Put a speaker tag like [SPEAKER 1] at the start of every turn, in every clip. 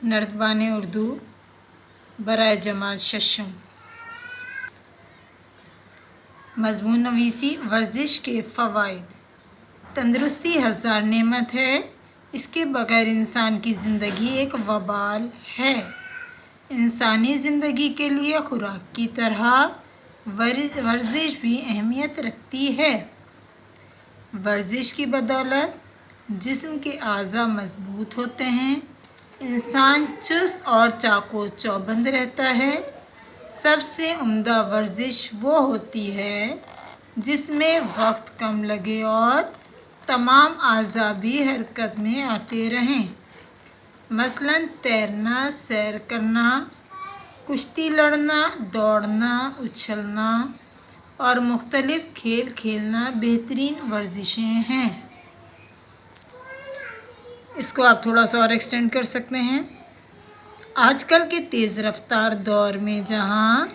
[SPEAKER 1] نردبان اردو برائے جماعت ششم۔ مضمون نویسی ورزش کے فوائد۔ تندرستی ہزار نعمت ہے، اس کے بغیر انسان کی زندگی ایک وبال ہے۔ انسانی زندگی کے لیے خوراک کی طرح ورزش بھی اہمیت رکھتی ہے۔ ورزش کی بدولت جسم کے اعضاء مضبوط ہوتے ہیں، انسان چست اور چاق و چوبند رہتا ہے۔ سب سے عمدہ ورزش وہ ہوتی ہے جس میں وقت کم لگے اور تمام اعضاء بھی حرکت میں آتے رہیں، مثلاً تیرنا، سیر کرنا، کشتی لڑنا، دوڑنا، اچھلنا اور مختلف کھیل کھیلنا بہترین ورزشیں ہیں۔ اس کو آپ تھوڑا سا اور ایکسٹینڈ کر سکتے ہیں۔ آج کل کے تیز رفتار دور میں جہاں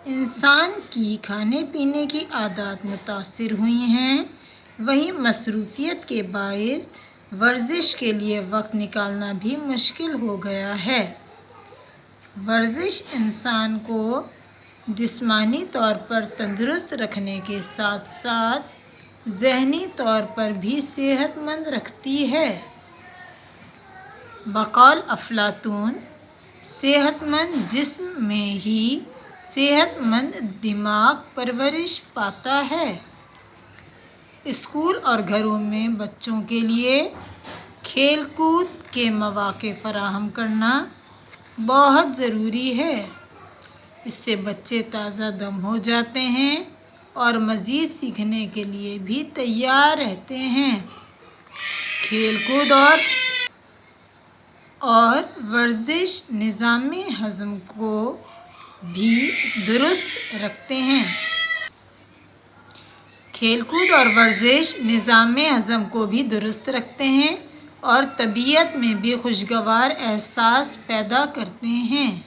[SPEAKER 1] انسان کی کھانے پینے کی عادات متاثر ہوئی ہیں، وہیں مصروفیت کے باعث ورزش کے لیے وقت نکالنا بھی مشکل ہو گیا ہے۔ ورزش انسان کو جسمانی طور پر تندرست رکھنے کے ساتھ ساتھ ذہنی طور پر بھی صحت مند رکھتی ہے۔ بقول افلاطون، صحت مند جسم میں ہی صحت مند دماغ پرورش پاتا ہے۔ اسکول اور گھروں میں بچوں کے لیے کھیل کود کے مواقع فراہم کرنا بہت ضروری ہے۔ اس سے بچے تازہ دم ہو جاتے ہیں اور مزید سیکھنے کے لیے بھی تیار رہتے ہیں۔ کھیل کود اور ورزش نظام ہضم کو بھی درست رکھتے ہیں۔ کھیل کود اور ورزش نظام ہضم کو بھی درست رکھتے ہیں اور طبیعت میں بھی خوشگوار احساس پیدا کرتے ہیں۔